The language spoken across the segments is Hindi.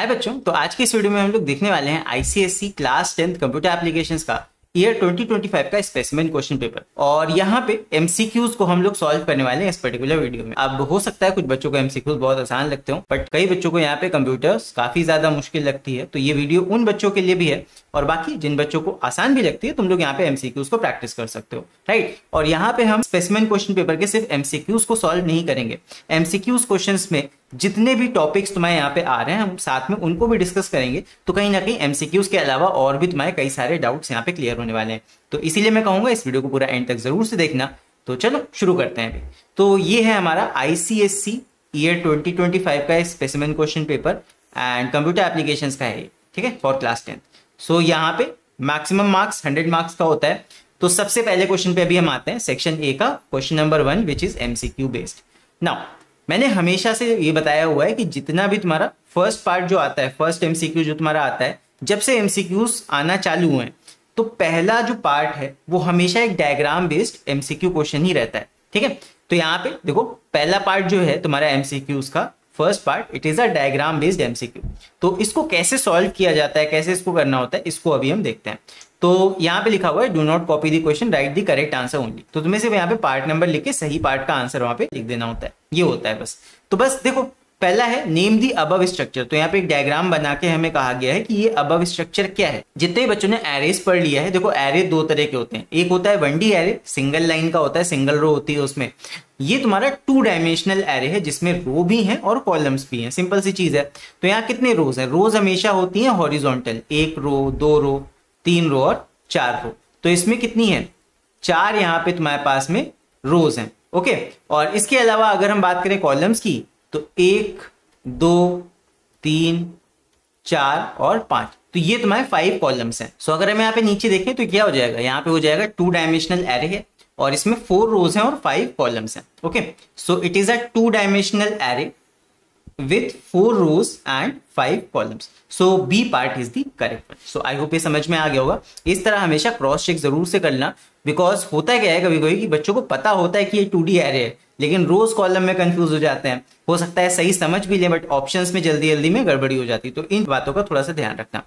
हाय बच्चों, तो आज की इस वीडियो में हम लोग देखने वाले हैं आईसीएसई क्लास 10 कंप्यूटर एप्लीकेशंस का ईयर 2025 का स्पेसिमेन क्वेश्चन पेपर। और यहाँ पे एमसीक्यूज को हम लोग सॉल्व करने वाले हैं इस पर्टिकुलर वीडियो में। अब हो सकता है कुछ बच्चों को एमसीक्यूज बहुत आसान लगते हो, बट कई बच्चों को यहाँ पे कंप्यूटर्स काफी ज्यादा मुश्किल लगती है। तो ये वीडियो उन बच्चों के लिए भी है, और बाकी जिन बच्चों को आसान भी लगती है तुम लोग यहाँ पे एमसीक्यूज को प्रैक्टिस कर सकते हो, राइट। और यहाँ पे हम स्पेसिमेन क्वेश्चन पेपर के सिर्फ एमसीक्यूज को सॉल्व नहीं करेंगे, एमसीक्यूज क्वेश्चंस में जितने भी टॉपिक्स तुम्हारे यहाँ पे आ रहे हैं हम साथ में उनको भी डिस्कस करेंगे। तो कहीं ना कहीं एमसीक्यूज के अलावा और भी तुम्हारे कई सारे डाउट्स यहाँ पे क्लियर होने वाले हैं। तो इसीलिए मैं कहूंगा इस वीडियो को पूरा एंड तक जरूर से देखना। तो चलो शुरू करते हैं अभी। तो ये है हमारा आईसीएसई ईयर 2025 का specimen question paper and computer applications का है, ठीक है, फॉर क्लास 10। सो यहाँ पे मैक्सिमम मार्क्स 100 मार्क्स का होता है। तो सबसे पहले क्वेश्चन पे अभी हम आते हैं, सेक्शन ए का question number 1 which is MCQ based. Now मैंने हमेशा से ये बताया हुआ है कि जितना भी तुम्हारा फर्स्ट पार्ट जो आता है, फर्स्ट एमसीक्यू जो तुम्हारा आता है, जब से एमसीक्यूज आना चालू हुए हैं तो पहला जो पार्ट है वो हमेशा एक डायग्राम बेस्ड एमसीक्यू क्वेश्चन ही रहता है, ठीक है। तो यहाँ पे देखो पहला पार्ट जो है तुम्हारा एमसीक्यूज का first part, it is a diagram based MCQ. तो इसको कैसे सॉल्व किया जाता है, कैसे इसको करना होता है, इसको अभी हम देखते हैं। तो यहाँ पे लिखा हुआ है do not copy the question, right the correct answer only. तो तुम्हें सिर्फ यहाँ पे पार्ट नंबर लिख के सही पार्ट का आंसर वहां पे लिख देना होता है, ये होता है बस। तो बस देखो पहला है नेम दी अबव स्ट्रक्चर। तो यहाँ पे एक डायग्राम बना के हमें कहा गया है कि ये अबव स्ट्रक्चर क्या है। जितने बच्चों ने एरेस पढ़ लिया है, देखो एरे दो तरह के होते हैं, एक होता है 1D एरे, सिंगल लाइन का होता है, सिंगल रो होती है उसमें। ये तुम्हारा 2 डायमेंशनल एरे है जिसमें रो भी हैं और कॉलम्स भी हैं, सिंपल सी चीज है। तो यहाँ कितने रोज हैं? रोज हमेशा होती हैं हॉरिजॉन्टल, 1 रो, 2 रो, 3 रो और 4 रो। तो इसमें कितनी है? 4 यहाँ पे तुम्हारे पास में रोज हैं, ओके। और इसके अलावा अगर हम बात करें कॉलम्स की तो 1, 2, 3, 4 और 5, तो ये तुम्हारे 5 कॉलम्स हैं। सो अगर हम यहाँ पे नीचे देखें तो क्या हो जाएगा, यहाँ पे हो जाएगा 2 डायमेंशनल एरे है और इसमें 4 रोज हैं और 5 कॉलम्स हैं, okay. So it is a 2 dimensional array with 4 rows and 5 columns. So B part is the correct one. So I hope ये समझ में आ गया होगा। इस तरह हमेशा क्रॉस चेक जरूर से करना, बिकॉज होता क्या है कभी कभी कि बच्चों को पता होता है कि ये 2D एरे है लेकिन रोज कॉलम में कंफ्यूज हो जाते हैं। हो सकता है सही समझ भी ले बट ऑप्शंस में जल्दी जल्दी में गड़बड़ी हो जाती है। तो इन बातों का थोड़ा सा ध्यान रखना।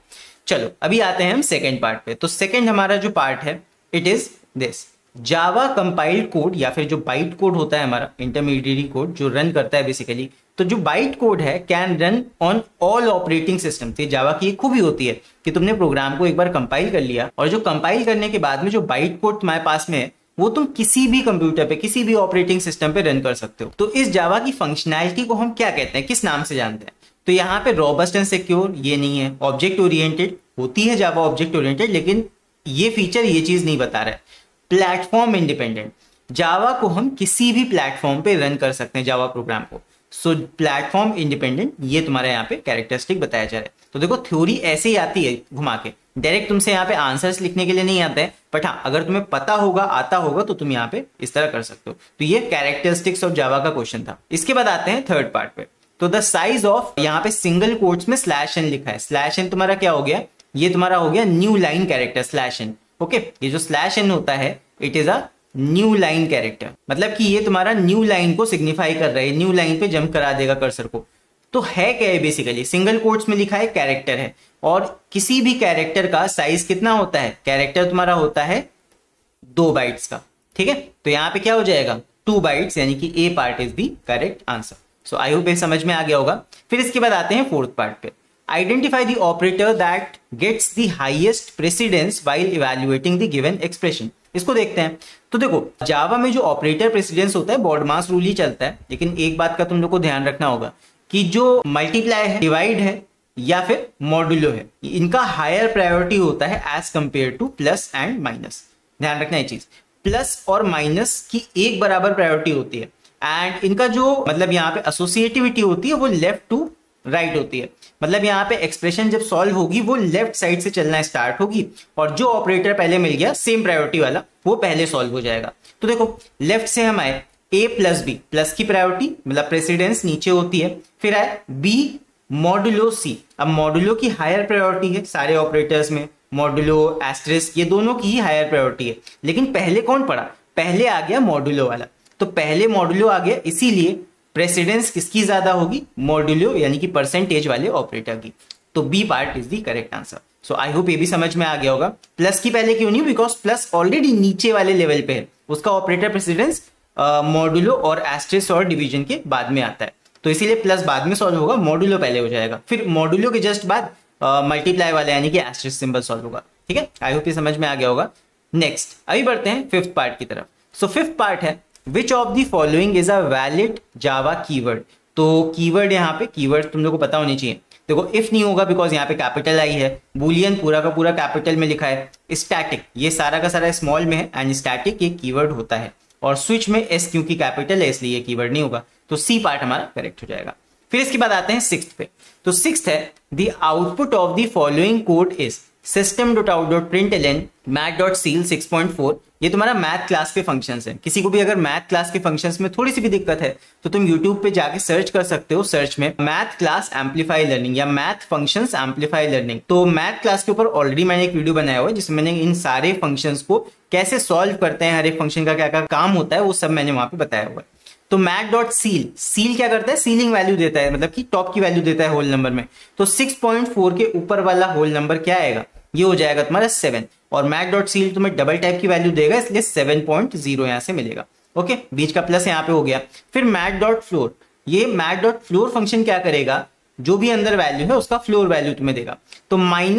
चलो अभी आते हैं हम सेकेंड पार्ट पे। तो सेकेंड हमारा जो पार्ट है it is this, Java compiled code या फिर जो बाइट कोड होता है हमारा इंटरमीडिएट कोड जो रन करता है बेसिकली। तो जो बाइट कोड है can run on all operating system. तो जावा की एक खूबी होती है कि तुमने प्रोग्राम को एक बार कंपाइल कर लिया और जो कंपाइल करने के बाद में जो बाइट कोड तुम्हारे पास में है वो तुम किसी भी कंप्यूटर पे, किसी भी ऑपरेटिंग सिस्टम पे रन कर सकते हो। तो इस जावा की फंक्शनैलिटी को हम क्या कहते हैं, किस नाम से जानते हैं? तो यहाँ पे रोबस्ट एंड सिक्योर ये नहीं है, ऑब्जेक्ट ओरिएंटेड होती है जावा ऑब्जेक्ट ओरिएंटेड, लेकिन ये फीचर ये चीज नहीं बता रहा है। प्लेटफॉर्म इंडिपेंडेंट, जावा को हम किसी भी प्लेटफॉर्म पे रन कर सकते हैं जावा प्रोग्राम को। सो प्लेटफॉर्म इंडिपेंडेंट ये तुम्हारे यहाँ पे कैरेक्टरिस्टिक बताया जा रहा है। तो देखो थ्योरी ऐसे ही आती है घुमा के, डायरेक्ट तुमसे यहाँ पे आंसर्स लिखने के लिए नहीं आता है, बट हाँ अगर तुम्हें पता होगा, आता होगा तो तुम यहाँ पे इस तरह कर सकते हो। तो ये कैरेक्टरिस्टिक्स ऑफ जावा का क्वेश्चन था। इसके बाद आते हैं थर्ड पार्ट पे। तो द साइज ऑफ, यहाँ पे सिंगल कोट्स में /n लिखा है। /n तुम्हारा क्या हो गया? ये तुम्हारा हो गया new line character /n, okay. ये जो /n होता है it is a new line character, मतलब कि ये तुम्हारा न्यू लाइन को सिग्निफाई कर रहा है, न्यू लाइन पे जंप करा देगा कर्सर को। तो है क्या है बेसिकली, सिंगल कोट्स में लिखा है कैरेक्टर है, और किसी भी कैरेक्टर का साइज कितना होता है? कैरेक्टर तुम्हारा होता है 2 बाइट्स का, ठीक है। तो यहाँ पे क्या हो जाएगा 2 बाइट्स, यानी कि a part is the correct answer. So I hope ये समझ में आ गया होगा। फिर इसके बाद आते हैं फोर्थ पार्ट पे, identify the operator that gets the highest precedence while evaluating the given expression. इसको देखते हैं। तो देखो जावा में जो ऑपरेटर प्रेसिडेंस होता है बॉडमास रूल ही चलता है, लेकिन एक बात का तुम लोग को ध्यान रखना होगा कि जो मल्टीप्लाई है, डिवाइड है या फिर मॉड्यूलो है, इनका हायर प्रायोरिटी होता है as compare to plus and minus. ध्यान रखना ये चीज, प्लस और माइनस की एक बराबर प्रायोरिटी होती है, एंड इनका जो मतलब यहाँ पे एसोसिएटिविटी होती है वो लेफ्ट टू राइट होती है। मतलब यहाँ पे एक्सप्रेशन जब सॉल्व होगी वो लेफ्ट साइड से चलना स्टार्ट होगी, और जो ऑपरेटर पहले मिल गया सेम प्रायोरिटी वाला वो पहले सॉल्व हो जाएगा। तो देखो लेफ्ट से हम आए a प्लस बी, प्लस की प्रायोरिटी मतलब प्रेसिडेंस नीचे होती है, फिर आए b मॉडुलो c। अब मॉडुलो की हायर प्रायोरिटी है सारे ऑपरेटर्स में, मॉडुलो एस्टेरिस्क ये दोनों की ही हायर प्रायोरिटी है, लेकिन पहले कौन पड़ा? पहले आ गया मॉडुलो वाला। तो पहले मॉडुलो आ गया, इसीलिए प्रेसिडेंस किसकी ज्यादा होगी, मॉड्यूलो यानी कि परसेंटेज वाले ऑपरेटर की। तो B part is the correct answer. So I hope ये भी समझ में आ गया होगा। प्लस की पहले क्यों नहीं, बिकॉज प्लस ऑलरेडी नीचे वाले लेवल पे है, उसका ऑपरेटर प्रेसिडेंस मॉड्यूलो और एस्टेरिस्क और डिवीजन के बाद में आता है, तो इसीलिए प्लस बाद में सॉल्व होगा, मॉड्यूलो पहले हो जाएगा, फिर मॉड्यूलो के जस्ट बाद मल्टीप्लाई वाला यानी कि एस्टेरिस्क सिंबल सॉल्व होगा। ठीक है, आई होप ये समझ में आ गया होगा। नेक्स्ट अभी बढ़ते हैं फिफ्थ पार्ट की तरफ। सो फिफ्थ पार्ट है विच of the following is a valid Java keyword. तो कीवर्ड यहाँ पे, कीवर्ड तुम लोग को पता होनी चाहिए। देखो इफ नहीं होगा बिकॉज यहाँ पे कैपिटल आई है, बुलियन पूरा का पूरा कैपिटल में लिखा है, स्टैटिक ये सारा का सारा स्मॉल में है, एंड स्टैटिक ये कीवर्ड होता है, और स्विच में एस क्योंकि कैपिटल है इसलिए कीवर्ड नहीं होगा, तो सी पार्ट हमारा करेक्ट हो जाएगा। फिर इसके बाद आते हैं सिक्स्थ पे। तो सिक्स्थ है the output of the following code is system.out.println math.ceil 6.4। ये तुम्हारा मैथ क्लास के फंक्शंस हैं। किसी को भी अगर मैथ क्लास के फंक्शंस में थोड़ी सी भी दिक्कत है तो तुम यूट्यूब पे जाके सर्च कर सकते हो, सर्च में मैथ क्लास एम्पलीफाई लर्निंग या मैथ फंक्शंस एम्पलीफाई लर्निंग। तो मैथ क्लास के ऊपर ऑलरेडी मैंने एक वीडियो बनाया हुआ है जिसमें मैंने इन सारे फंक्शंस को कैसे सॉल्व करते हैं, हर एक फंक्शन का क्या क्या काम होता है, वो सब मैंने वहां पे बताया हुआ है। तो math.ceil, सील क्या करता है, सीलिंग वैल्यू देता है, मतलब कि टॉप की वैल्यू देता है होल नंबर में। तो 6.4 के ऊपर वाला होल नंबर क्या आएगा, ये हो जाएगा तुम्हारा 7, और math.ceil तुम्हें डबल टाइप की वैल्यू देगा इसलिए 7.0 यहां से मिलेगा। ओके, बीच का प्लस यहाँ पे हो गया। फिर math.floor, ये math.floor फंक्शन क्या करेगा, जो भी अंदर वैल्यू है उसका फ्लोर वैल्यू तुम्हें देगा। तो -1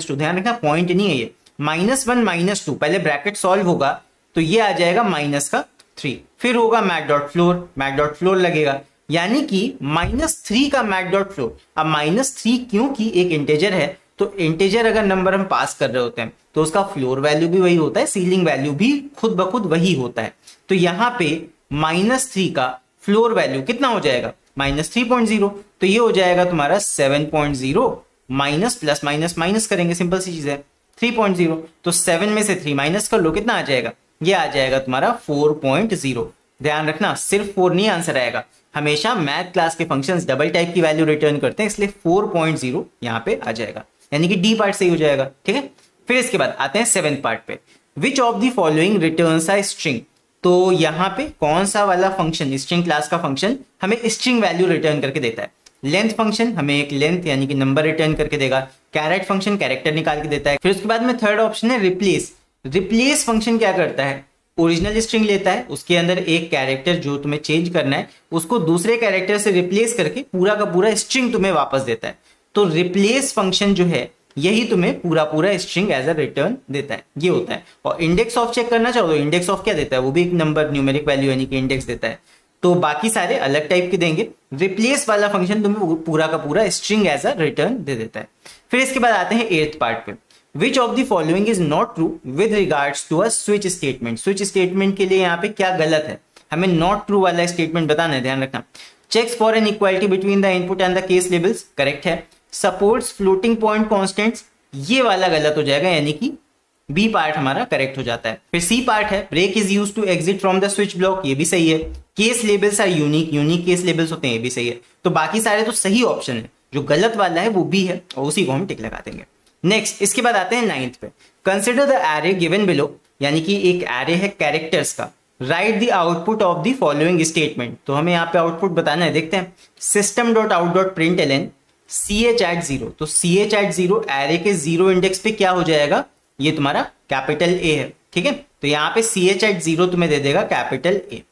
-2, ध्यान रखना पॉइंट नहीं है ये, -1 -2, पहले ब्रैकेट सॉल्व होगा तो ये आ जाएगा -3, फिर होगा math.floor लगेगा, यानी कि -3 का math.floor। अब -3 क्योंकि एक इंटेजर है, तो इंटेजर अगर नंबर हम पास कर रहे होते हैं तो उसका फ्लोर वैल्यू भी वही होता है, सीलिंग वैल्यू भी खुद ब खुद वही होता है। तो यहां पे -3 का फ्लोर वैल्यू कितना हो जाएगा, -3.0, तो ये हो जाएगा तुम्हारा 7.0 माइनस प्लस माइनस माइनस करेंगे, सिंपल सी चीज है 3.0, तो 7 में से 3 माइनस कर लो, कितना आ जाएगा, ये आ जाएगा तुम्हारा 4.0। ध्यान रखना सिर्फ 4 नहीं आंसर आएगा, हमेशा मैथ क्लास के फंक्शंस डबल टाइप की वैल्यू रिटर्न करते हैं, इसलिए 4.0 यहाँ पे आ जाएगा, यानी कि डी पार्ट सही हो जाएगा। ठीक है, फिर इसके बाद आते हैं 7th पार्ट पे। Which of the following returns a string. तो यहाँ पे कौन सा वाला फंक्शन, स्ट्रिंग क्लास का फंक्शन हमें स्ट्रिंग वैल्यू रिटर्न करके देता है। लेंथ फंक्शन हमें एक लेंथ यानी कि नंबर रिटर्न करके देगा, कैरेट फंक्शन कैरेक्टर निकाल के देता है। फिर उसके बाद में थर्ड ऑप्शन है रिप्लेस। रिप्लेस फंक्शन क्या करता है, ओरिजिनल स्ट्रिंग लेता है, उसके अंदर एक कैरेक्टर जो तुम्हें चेंज करना है उसको दूसरे कैरेक्टर से रिप्लेस करके पूरा का पूरा स्ट्रिंग तुम्हें वापस देता है। तो रिप्लेस फंक्शन जो है यही तुम्हें पूरा पूरा स्ट्रिंग एज अ रिटर्न देता है, ये होता है। और इंडेक्स ऑफ चेक करना चाहो तो इंडेक्स ऑफ क्या देता है, वो भी एक नंबर न्यूमेरिक वैल्यू यानी कि इंडेक्स देता है। तो बाकी सारे अलग टाइप के देंगे, रिप्लेस वाला फंक्शन तुम्हें पूरा का पूरा स्ट्रिंग एज अ रिटर्न दे देता है। फिर इसके बाद आते हैं 8th पार्ट पे। Which of the following is not true with regards to a switch statement. Switch statement के लिए यहाँ पे क्या गलत है, हमें नॉट ट्रू वाला स्टेटमेंट बताना है, ध्यान रखना। Checks for an equality between the input and the case labels, correct है। सपोर्ट्स फ्लोटिंग पॉइंट कॉन्स्टेंट्स, ये वाला गलत हो जाएगा, यानी कि बी पार्ट हमारा करेक्ट हो जाता है। फिर सी पार्ट है break is used to exit from the switch block, ये भी सही है। Case labels are unique, unique case labels होते हैं, ये भी सही है। तो बाकी सारे तो सही ऑप्शन है, जो गलत वाला है वो भी है और उसी को हम टिक लगा देंगे। नेक्स्ट इसके बाद आते हैं 9th पे। Consider the array given below, यानी कि एक एरे है कैरेक्टर्स का। Right the output of the following statement, तो हमें यहाँ पे आउटपुट बताना है, देखते हैं। system.out.println ch@0, तो ch@0 एरे के 0 इंडेक्स पे क्या हो जाएगा, ये तुम्हारा कैपिटल ए है, ठीक है। तो यहाँ पे ch@0 तुम्हें दे देगा कैपिटल ए।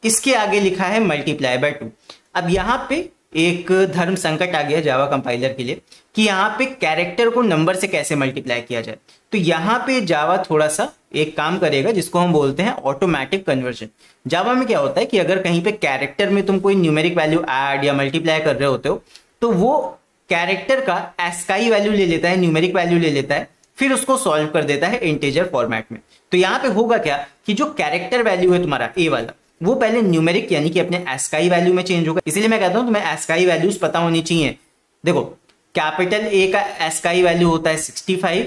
इसके आगे लिखा है मल्टीप्लाई बाय 2। अब यहाँ पे एक धर्म संकट आ गया जावा कंपाइलर के लिए कि यहाँ पे कैरेक्टर को नंबर से कैसे मल्टीप्लाई किया जाए। तो यहाँ पे जावा थोड़ा सा एक काम करेगा जिसको हम बोलते हैं ऑटोमेटिक कन्वर्जन। जावा में क्या होता है कि अगर कहीं पे कैरेक्टर में तुम कोई न्यूमेरिक वैल्यू ऐड या मल्टीप्लाई कर रहे होते हो तो वो कैरेक्टर का एस्काई वैल्यू ले लेता है, न्यूमेरिक वैल्यू ले लेता है, फिर उसको सॉल्व कर देता है इंटीजर फॉर्मेट में। तो यहाँ पे होगा क्या कि जो कैरेक्टर वैल्यू है तुम्हारा ए वाला, वो पहले न्यूमेरिक यानी कि अपने एस्काई वैल्यू में चेंज होगा। इसीलिए मैं कहता हूं तुम्हें एस्काई वैल्यूज पता होनी चाहिए। देखो कैपिटल ए का एस्काई वैल्यू होता है 65,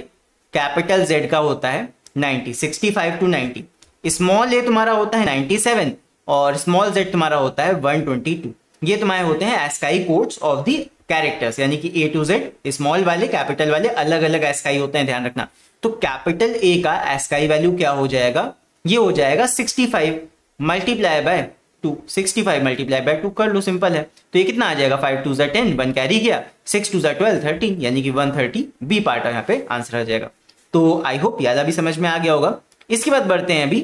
कैपिटल जेड का होता है 90, 65 to 90। स्मॉल ए तुम्हारा होता है 97 और स्मॉल जेड तुम्हारा होता है 122। ये तुम्हारे होते हैं ASCII codes of the characters, यानी कि ए टू जेड, स्मॉल वाले कैपिटल वाले अलग अलग एस्काई होते हैं, ध्यान रखना। तो कैपिटल ए का एस्काई वैल्यू क्या हो जाएगा, ये हो जाएगा 65 मल्टीप्लाई बाय 2, 65 मल्टीप्लाई बाय 2 कर लो, सिंपल है। तो ये कितना आ जाएगा, 5 2 10, 1 कैरी गया, 6 2 12 13, यानी कि 130 बी पार्ट यहाँ पे आंसर आ जाएगा। तो आई होप याद भी समझ में आ गया होगा। इसके बाद बढ़ते हैं अभी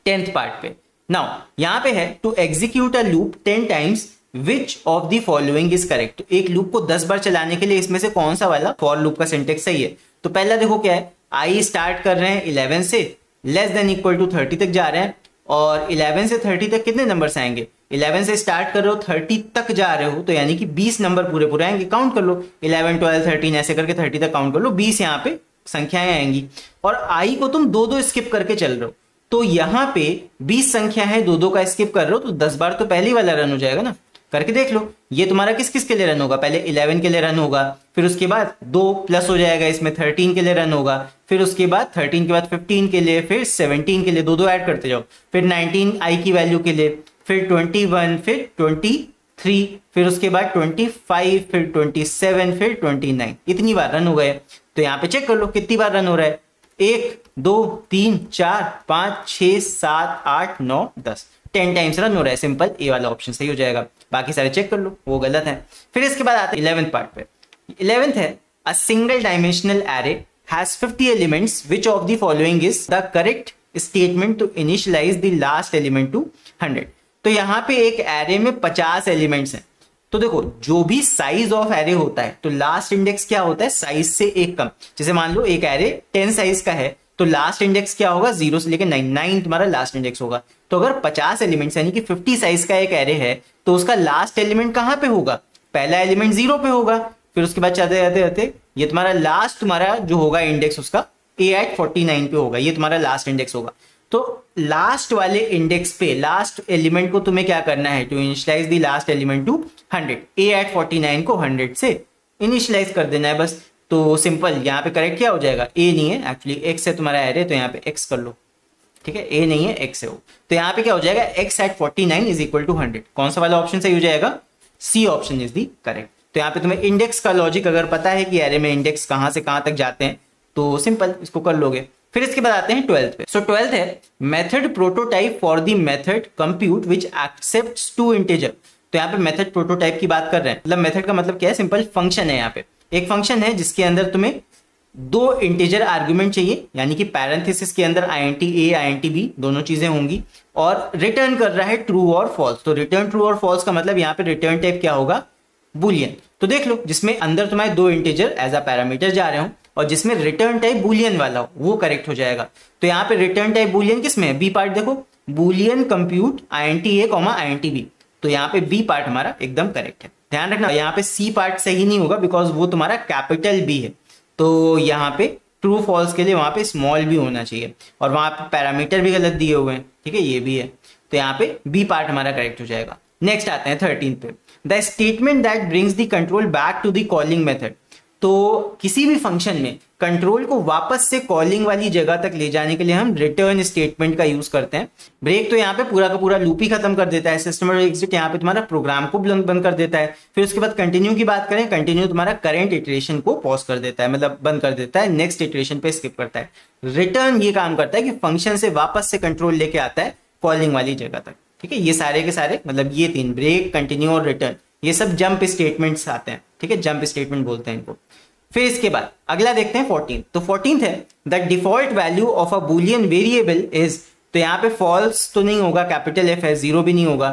10th पार्ट पे। नाउ यहाँ पे है to execute a loop 10 times which of the following is correct. एक लूप को 10 बार चलाने के लिए इसमें से कौन सा वाला फॉर लूप का सिंटेक्स सही है। तो पहला देखो क्या है, आई स्टार्ट कर रहे हैं 11 से, लेस देन इक्वल टू 30 तक जा रहे हैं, और 11 से 30 तक कितने नंबर्स आएंगे, 11 से स्टार्ट कर रहे हो 30 तक जा रहे हो, तो यानी कि 20 नंबर पूरे पूरे आएंगे। काउंट कर लो 11 12 13 ऐसे करके 30 तक काउंट कर लो, 20 यहाँ पे संख्याएं आएंगी। और आई को तुम दो दो स्किप करके चल रहे हो, तो यहाँ पे 20 संख्या है, दो दो का स्किप कर रहे हो, तो 10 बार तो पहली वाला रन हो जाएगा ना। करके देख लो, ये तुम्हारा किस किस के लिए रन होगा, पहले 11 के लिए रन होगा, फिर उसके बाद 2 प्लस हो जाएगा इसमें 13 के लिए रन होगा, फिर उसके बाद 13 के बाद 15 के लिए, फिर 17 के लिए, दो दो ऐड करते जाओ, फिर 19 आई की वैल्यू के लिए, फिर 21, फिर 23, फिर उसके बाद 25, फिर 27, फिर 29, इतनी बार रन हो गए। तो यहाँ पे चेक कर लो कितनी बार रन हो रहा है, 1 2 3 4 5 6 7 8 9 10, 10 टाइम्स रन हो रहा है। सिंपल ए वाला ऑप्शन सही हो जाएगा, बाकी सारे चेक कर लो वो गलत है। फिर इसके बाद आते हैं 11th पार्ट पे। 11th है a single dimensional array has 50 elements which of the following is the correct statement to initialize the last element to 100। तो यहाँ पे एक एरे में 50 एलिमेंट्स हैं। तो देखो जो भी साइज ऑफ एरे होता है तो लास्ट इंडेक्स क्या होता है, साइज से एक कम। जैसे मान लो एक एरे 10 साइज का है तो लास्ट इंडेक्स क्या होगा, 0 से लेकर 9 तुम्हारा लास्ट इंडेक्स होगा। तो अगर 50 एलिमेंट्स यानी कि 50 साइज का एक एरे है तो उसका लास्ट एलिमेंट कहां पे होगा, पहला एलिमेंट 0 पे होगा, फिर उसके बाद चलते जाते जाते ये तुम्हारा लास्ट तुम्हारा जो होगा इंडेक्स उसका A@49 पे होगा, ये तुम्हारा लास्ट इंडेक्स होगा। तो लास्ट वाले इंडेक्स पे लास्ट एलिमेंट को तुम्हें क्या करना है, to initialize the last element to 100, A@49 को 100 से इनिशियलाइज कर देना है बस। तो सिंपल यहाँ पे करेक्ट क्या हो जाएगा, ए नहीं है एक्चुअली, एक्स है तुम्हारा एरे, तो यहाँ पे एक्स कर लो, ठीक है, ए नहीं है एक्स है वो। तो यहाँ पे क्या हो जाएगा, x@49 इज इक्वल टू 100। कौन सा वाला ऑप्शन सही हो जाएगा, C option is the correct. तो यहाँ पे तुम्हें इंडेक्स का लॉजिक अगर पता है कि एरे में इंडेक्स कहां से कहां तक जाते हैं तो सिंपल इसको कर लोगे। फिर इसके बाद आते हैं 12th पे। सो 12th है method prototype for the method compute which accepts 2 integer. तो यहाँ पे मेथड प्रोटोटाइप की बात कर रहे हैं, मतलब मेथड का मतलब क्या है, सिंपल फंक्शन है। यहाँ पे एक फंक्शन है जिसके अंदर तुम्हें 2 इंटीजर आर्गुमेंट चाहिए, यानी कि पैरेंथेसिस के अंदर int a int b दोनों चीजें होंगी, और रिटर्न कर रहा है ट्रू और फॉल्स। तो रिटर्न ट्रू और फॉल्स का मतलब यहाँ पे रिटर्न टाइप क्या होगा, बुलियन। तो देख लो जिसमें अंदर तुम्हारे 2 इंटीजर एज अ पैरामीटर जा रहे हो और जिसमें रिटर्न टाइप बुलियन वाला हो वो करेक्ट हो जाएगा। तो यहाँ पे रिटर्न टाइप बुलियन किसमें है, बी पार्ट देखो, Boolean compute int a int b, तो यहाँ पे बी पार्ट हमारा एकदम करेक्ट है। ध्यान रखना यहाँ पे सी पार्ट सही नहीं होगा बिकॉज वो तुम्हारा कैपिटल बी है, तो यहाँ पे ट्रू फॉल्स के लिए वहां पे स्मॉल भी होना चाहिए, और वहां पे पैरामीटर भी गलत दिए हुए हैं, ठीक है, ये भी है, तो यहाँ पे बी पार्ट हमारा करेक्ट हो जाएगा। नेक्स्ट आते हैं 13 पे, the statement that brings the control back to the calling method. तो किसी भी फंक्शन में कंट्रोल को वापस से कॉलिंग वाली जगह तक ले जाने के लिए हम रिटर्न स्टेटमेंट का यूज करते हैं। ब्रेक तो यहाँ पे पूरा का पूरा लूप ही खत्म कर देता है, सिस्टम एग्जिट यहाँ पे तुम्हारा प्रोग्राम को बंद कर देता है। फिर उसके बाद कंटिन्यू की बात करें, कंटिन्यू तुम्हारा करंट इटरेशन को पॉज कर देता है, मतलब बंद कर देता है, नेक्स्ट इटरेशन पे स्किप करता है। रिटर्न ये काम करता है कि फंक्शन से वापस से कंट्रोल लेके आता है कॉलिंग वाली जगह तक, ठीक है। ये सारे के सारे मतलब ये 3 ब्रेक, कंटिन्यू और रिटर्न, ये सब जंप स्टेटमेंट्स आते हैं, ठीक है, जंप स्टेटमेंट बोलते हैं इनको। फिर इसके बाद अगला देखते हैं 14। तो 14th है the default value of a Boolean variable is. तो यहाँ पे फॉल्स तो नहीं होगा, कैपिटल एफ है, 0 भी नहीं होगा।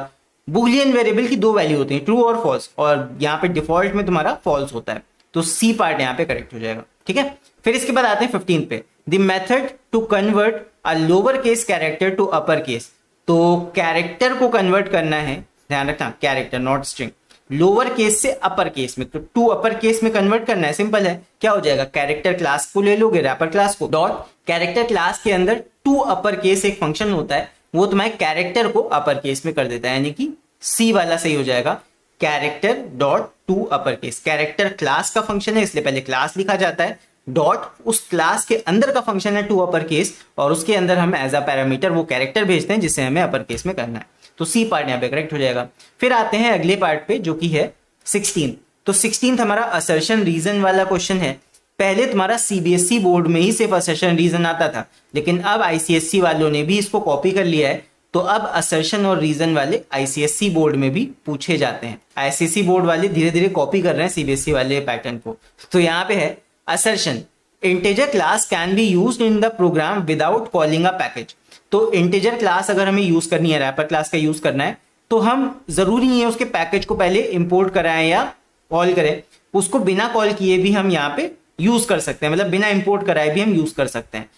बुलियन वेरिएबल की 2 वैल्यू होती है, ट्रू और फॉल्स, और यहाँ पे डिफॉल्ट में तुम्हारा फॉल्स होता है, तो सी पार्ट यहाँ पे करेक्ट हो जाएगा, ठीक है। फिर इसके बाद आते हैं 15 पे, the method to convert a lower case character to upper case. तो कैरेक्टर को कन्वर्ट करना है, ध्यान रखना, character not string, lower case से अपर केस में, तो टू अपर केस में कन्वर्ट करना है। सिंपल है, क्या हो जाएगा, कैरेक्टर क्लास को ले लोगे, रैपर क्लास को, डॉट कैरेक्टर क्लास के अंदर टू अपर केस एक फंक्शन होता है, वो तुम्हारे कैरेक्टर को अपर केस में कर देता है, यानी कि सी वाला सही हो जाएगा, character dot to upper case. Character class का फंक्शन है इसलिए पहले क्लास लिखा जाता है, डॉट उस क्लास के अंदर का फंक्शन है टू अपर केस, और उसके अंदर हम एज अ पैरामीटर वो कैरेक्टर भेजते हैं जिसे हमें अपर केस में करना है, तो सी पार्ट यहाँ पे करेक्ट हो जाएगा। फिर आते हैं अगले पार्ट पे जो कि है 16। तो 16 हमारा असर्शन रीजन वाला क्वेश्चन है। पहले तुम्हारा सीबीएसई बोर्ड में ही सिर्फ असर्शन रीजन आता था, लेकिन अब आईसीएसई वालों ने भी इसको कॉपी कर लिया है, तो अब असर्शन और रीजन वाले आईसीएससी बोर्ड में भी पूछे जाते हैं। आईसीएससी बोर्ड वाले धीरे धीरे कॉपी कर रहे हैं सीबीएसई वाले पैटर्न को। तो यहाँ पे है assertion, integer class can be used in the program without calling a package. तो इंटीजर क्लास अगर हमें यूज करनी है, रैपर क्लास का यूज करना है, तो हम जरूरी नहीं है उसके पैकेज को पहले इंपोर्ट कराएं या कॉल करें, उसको बिना कॉल किए भी हम यहाँ पे यूज कर सकते हैं, मतलब बिना इंपोर्ट कराए भी हम यूज कर सकते हैं।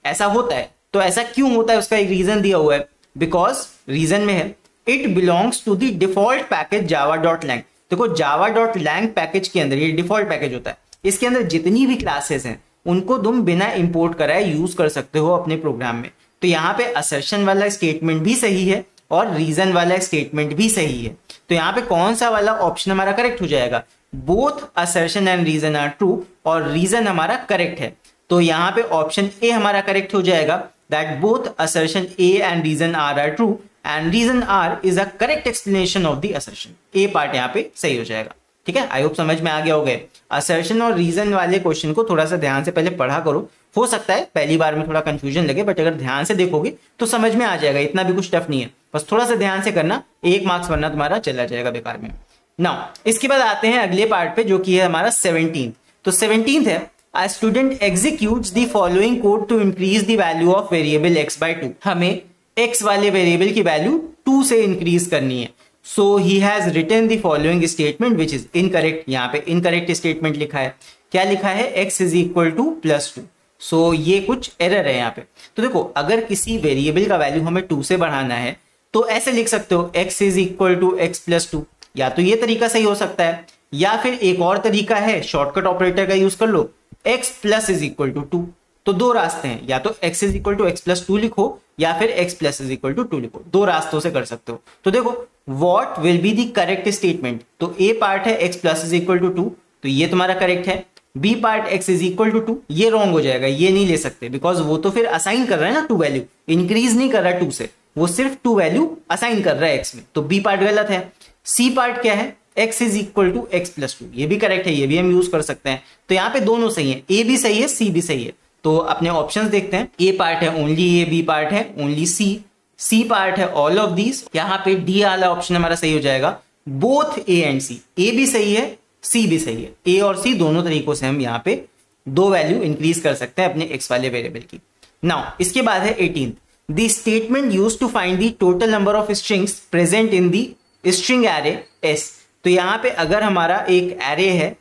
ऐसा होता है, तो ऐसा क्यों होता है उसका एक रीजन दिया हुआ है, बिकॉज रीजन में है it belongs to the default package java.lang। देखो java.lang पैकेज के अंदर, ये डिफॉल्ट पैकेज होता है, इसके अंदर जितनी भी क्लासेस हैं उनको तुम बिना इंपोर्ट कराए यूज कर सकते हो अपने प्रोग्राम में। तो यहाँ पे असर्शन वाला स्टेटमेंट भी सही है और रीजन वाला स्टेटमेंट भी सही है। तो यहाँ पे कौन सा वाला ऑप्शन हमारा करेक्ट हो जाएगा, both assertion and reason are true, और रीजन हमारा करेक्ट है। तो यहाँ पे ऑप्शन ए हमारा करेक्ट हो जाएगा, that both assertion A and reason are true and reason are is a correct explanation of the assertion. A part यहाँ पे सही हो जाएगा। ठीक है, आई होप समझ में आ गया होगा। असर्शन और रीजन वाले क्वेश्चन को थोड़ा सा ध्यान से पहले पढ़ा करो, हो सकता है पहली बार में थोड़ा कंफ्यूजन लगे, बट अगर ध्यान से देखोगे तो समझ में आ जाएगा, इतना भी कुछ टफ नहीं है, बस थोड़ा सा ध्यान से करना, 1 मार्क्स वरना तुम्हारा चला जाएगा बेकार में। नाउ इसके बाद आते हैं अगले पार्ट पे, जो कि है हमारा 17। तो 17 है, A student executes the following code to increase the value of variable x by 2। हमें x वाले वेरिएबल की वैल्यू 2 से इंक्रीज करनी है। So he has written the following statement which is incorrect। यहाँ पे incorrect statement लिखा है, क्या लिखा है, x is equal to +2। So ये कुछ एरर है यहाँ पे। तो देखो अगर किसी वेरिएबल का वैल्यू हमें 2 से बढ़ाना है तो ऐसे लिख सकते हो x is equal to x plus 2, या तो ये तरीका सही हो सकता है, या फिर एक और तरीका है शॉर्टकट ऑपरेटर का यूज कर लो, x plus is equal to 2। तो 2 रास्ते हैं, या तो x is equal to x plus 2 लिखो या फिर x plus is equal to 2 लिखो, 2 रास्तों से कर सकते हो। तो देखो what will be the correct statement, तो ए पार्ट है x plus is equal to 2, तो ये तुम्हारा करेक्ट है। B part x is equal to 2, ये रॉन्ग हो जाएगा, ये नहीं ले सकते, बिकॉज वो तो फिर असाइन कर रहा है ना 2 वैल्यू, इंक्रीज नहीं कर रहा 2 से, वो सिर्फ 2 वैल्यू असाइन कर रहा है x में, तो बी पार्ट गलत है। सी पार्ट क्या है, x is equal to x plus 2, ये भी करेक्ट है, ये भी हम यूज कर सकते हैं। तो यहाँ पे दोनों सही है, ए भी सही है सी भी सही है। तो अपने ऑप्शंस देखते हैं, ए पार्ट है ओनली ए, बी पार्ट है ओनली सी, सी पार्ट है ऑल ऑफ दीज। यहाँ पे डी वाला ऑप्शन हमारा सही हो जाएगा, बोथ ए एंड सी, ए भी सही है सी भी सही है, ए और सी दोनों तरीकों से हम यहाँ पे 2 वैल्यू इंक्रीज कर सकते हैं अपने x वाले वेरिएबल की। नाउ इसके बाद है 18, the statement used to find the total number of strings present in the string array s। तो यहाँ पे अगर हमारा एक एरे है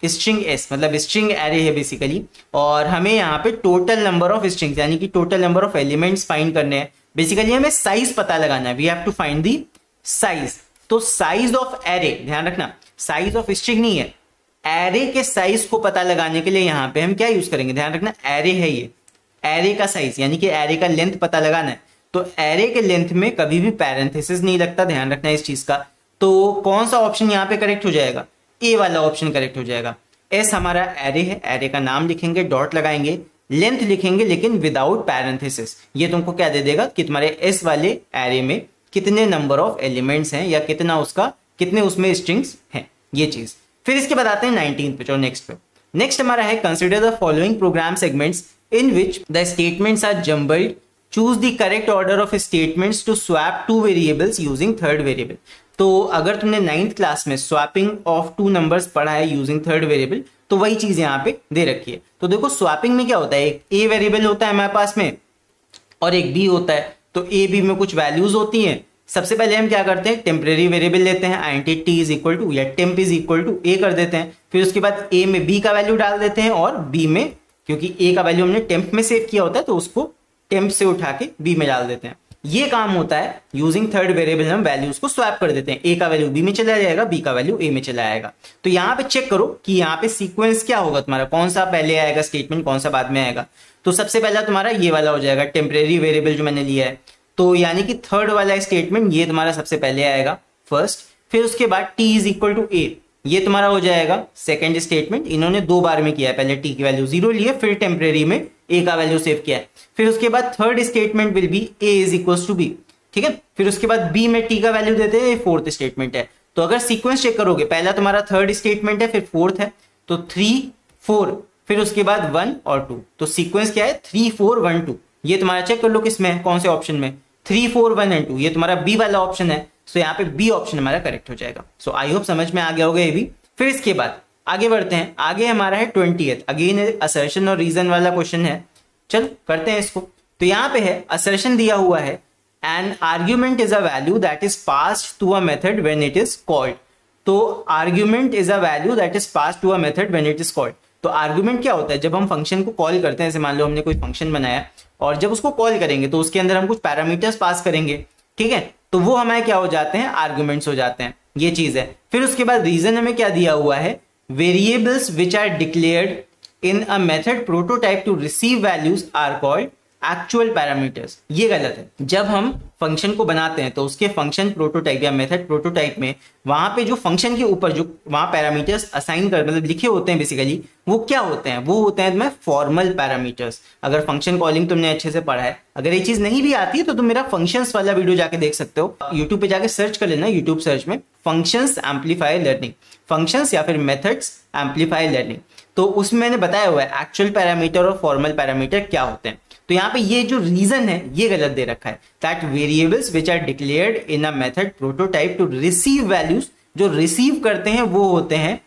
स्ट्रिंग s, मतलब स्ट्रिंग एरे है बेसिकली, और हमें यहाँ पे टोटल नंबर ऑफ स्ट्रिंग्स यानी कि total number of elements find करने हैं, बेसिकली हमें साइज पता लगाना है, we have to find the size. तो साइज ऑफ एरे, ध्यान रखना साइज ऑफ स्ट्रिंग नहीं है, एरे के साइज को पता लगाने के लिए यहाँ पे हम क्या यूज करेंगे, ध्यान रखना एरे है ये, एरे का साइज यानी कि एरे का लेंथ पता लगाना है। तो एरे के लेंथ में कभी भी पैरेंथेसिस नहीं लगता, ध्यान रखना इस चीज का। तो कौन सा ऑप्शन यहाँ पे करेक्ट हो जाएगा, ए वाला ऑप्शन करेक्ट हो जाएगा। एस हमारा एरे है, एरे का नाम लिखेंगे, डॉट लगाएंगे, लेंथ लिखेंगे लेकिन विदाउट पैरेंथेसिस, ये तुमको क्या दे देगा कि तुम्हारे एस वाले एरे में कितने नंबर ऑफ एलिमेंट्स हैं या कितने उसमें स्ट्रिंग्स हैं, ये चीज। फिर इसके बाद आते हैं 19 पे, चलो नेक्स्ट पे। नेक्स्ट हमारा है consider the following program segments in which the statements are jumbled, choose the correct order of statements to swap 2 variables using third variable. तो अगर तुमने 9th क्लास में स्वैपिंग ऑफ 2 नंबर्स पढ़ा है यूजिंग थर्ड वेरिएबल, तो वही चीज यहाँ पे दे रखी है। तो देखो स्वैपिंग में क्या होता है, एक ए वेरिएबल होता है हमारे पास में और एक बी होता है, तो ए बी में कुछ वैल्यूज होती हैं। सबसे पहले हम क्या करते हैं, टेम्परेरी वेरिएबल लेते हैं, identity T is equal to या temp is equal to A कर देते हैं, फिर उसके बाद ए में बी का वैल्यू डाल देते हैं और बी में, क्योंकि ए का वैल्यू हमने टेम्प में सेव किया होता है तो उसको टेम्प से उठा के बी में डाल देते हैं। ये काम होता है यूजिंग थर्ड वेरिएबल, हम वैल्यूज को स्वैप कर देते हैं, ए का वैल्यू बी में चला जाएगा, बी का वैल्यू ए में चला आएगा। तो यहाँ पे चेक करो कि यहाँ पे सीक्वेंस क्या होगा तुम्हारा, कौन सा पहले आएगा स्टेटमेंट, कौन सा बाद में आएगा। तो सबसे पहला तुम्हारा ये वाला हो जाएगा, टेम्परेरी वेरिएबल जो मैंने लिया है, तो यानी कि थर्ड वाला स्टेटमेंट ये तुम्हारा सबसे पहले आएगा फर्स्ट, फिर उसके बाद टी इज इक्वल टू ए, ये तुम्हारा हो जाएगा सेकंड स्टेटमेंट। इन्होंने 2 बार में किया है, पहले टी की वैल्यू 0 लिए, फिर टेम्परेरी में ए का वैल्यू सेव किया है। फिर उसके बाद third statement will be A is equal to B, ठीक है। फिर उसके बाद बी में टी का वैल्यू देते हैं, फोर्थ स्टेटमेंट है। तो अगर सीक्वेंस चेक करोगे, पहला तुम्हारा थर्ड स्टेटमेंट है, फिर फोर्थ है, तो 3 4, फिर उसके बाद 1 और 2, तो सीक्वेंस क्या है 3 4 1 2। ये तुम्हारा चेक कर लो किसमें है, कौन से ऑप्शन में, 3, 4, 1 एंड 2 ये तुम्हारा बी वाला ऑप्शन है। सो यहाँ पे बी ऑप्शन हमारा करेक्ट हो जाएगा। सो आई होप समझ में आ गया होगा ये भी। फिर इसके बाद आगे बढ़ते हैं, आगे हमारा है 20th, अगेन असर्शन और रीजन वाला क्वेश्चन है। चलो करते हैं इसको। तो यहाँ पे है असर्शन दिया हुआ है, an argument is a value that is passed to a method when it is called. तो argument is a value that is passed to a method when it is called. तो आर्ग्यूमेंट क्या होता है, जब हम फंक्शन को कॉल करते हैं, जैसे मान लो हमने कोई फंक्शन बनाया और जब उसको कॉल करेंगे तो उसके अंदर हम कुछ पैरामीटर्स पास करेंगे, ठीक है, तो वो हमारे क्या हो जाते हैं, आर्ग्यूमेंट्स हो जाते हैं, ये चीज है। फिर उसके बाद रीजन हमें क्या दिया हुआ है, variables which are declared in a method prototype to receive values are called actual parameters. ये गलत है। जब हम फंक्शन को बनाते हैं तो उसके फंक्शन प्रोटोटाइप या मेथड प्रोटोटाइप में वहां पे जो फंक्शन के ऊपर जो वहां पैरामीटर्स असाइन कर मतलब लिखे होते हैं बेसिकली, वो क्या होते हैं, वो होते हैं फॉर्मल पैरामीटर्स। अगर फंक्शन कॉलिंग तुमने अच्छे से पढ़ा है, अगर ये चीज नहीं भी आती है तो तुम मेरा फंक्शंस वाला वीडियो जाके देख सकते हो। यूट्यूब पे जाके सर्च कर लेना, यूट्यूब सर्च में फंक्शंस एम्पलीफाई लर्निंग, फंक्शंस या फिर मेथड्स एम्पलीफाई लर्निंग, तो उसमें मैंने बताया हुआ है एक्चुअल पैरामीटर और फॉर्मल पैरामीटर क्या होते हैं। तो यहाँ पे ये जो रीजन है ये गलत दे रखा है, that variables which are declared in a method prototype to receive values, जो रिसीव करते हैं वो होते हैं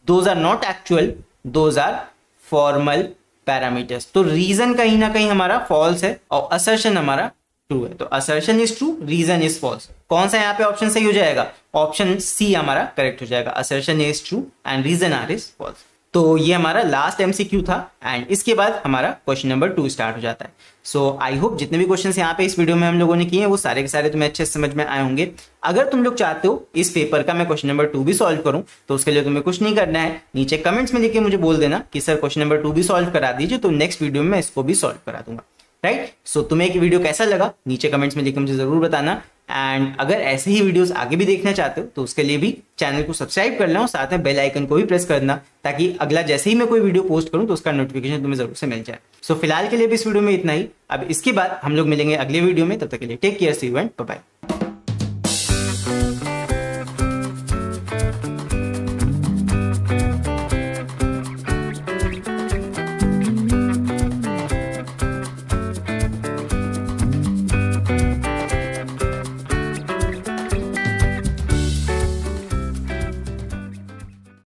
those are not actual, those are formal parameters. तो रीजन कहीं ना कहीं हमारा फॉल्स है और असर्शन हमारा ट्रू है। तो assertion is true, reason is false. कौन सा यहाँ पे ऑप्शन सही हो जाएगा, ऑप्शन सी हमारा करेक्ट हो जाएगा, assertion is true and reason are is false. तो ये हमारा लास्ट एमसीक्यू था एंड इसके बाद हमारा क्वेश्चन नंबर 2 स्टार्ट हो जाता है। सो आई होप जितने भी क्वेश्चंस यहाँ पे इस वीडियो में हम लोगों ने किए हैं वो सारे के सारे तुम्हें अच्छे से समझ में आए होंगे। अगर तुम लोग चाहते हो इस पेपर का मैं क्वेश्चन नंबर 2 भी सॉल्व करूं तो उसके लिए तुम्हें कुछ नहीं करना है, नीचे कमेंट्स में लिख के मुझे बोल देना कि सर क्वेश्चन नंबर 2 भी सॉल्व करा दीजिए, तो नेक्स्ट वीडियो में मैं इसको भी सॉल्व करा दूंगा, राइट। सो तुम्हें एक वीडियो कैसा लगा नीचे कमेंट्स में लिख के मुझे जरूर बताना। एंड अगर ऐसे ही वीडियोस आगे भी देखना चाहते हो तो उसके लिए भी चैनल को सब्सक्राइब कर लेना और साथ में बेल आइकन को भी प्रेस करना, ताकि अगला जैसे ही मैं कोई वीडियो पोस्ट करूं तो उसका नोटिफिकेशन तुम्हें जरूर से मिल जाए। सो फिलहाल के लिए भी इस वीडियो में इतना ही। अब इसके बाद हम लोग मिलेंगे अगले वीडियो में, तब तक के लिए take care, see you and bye bye.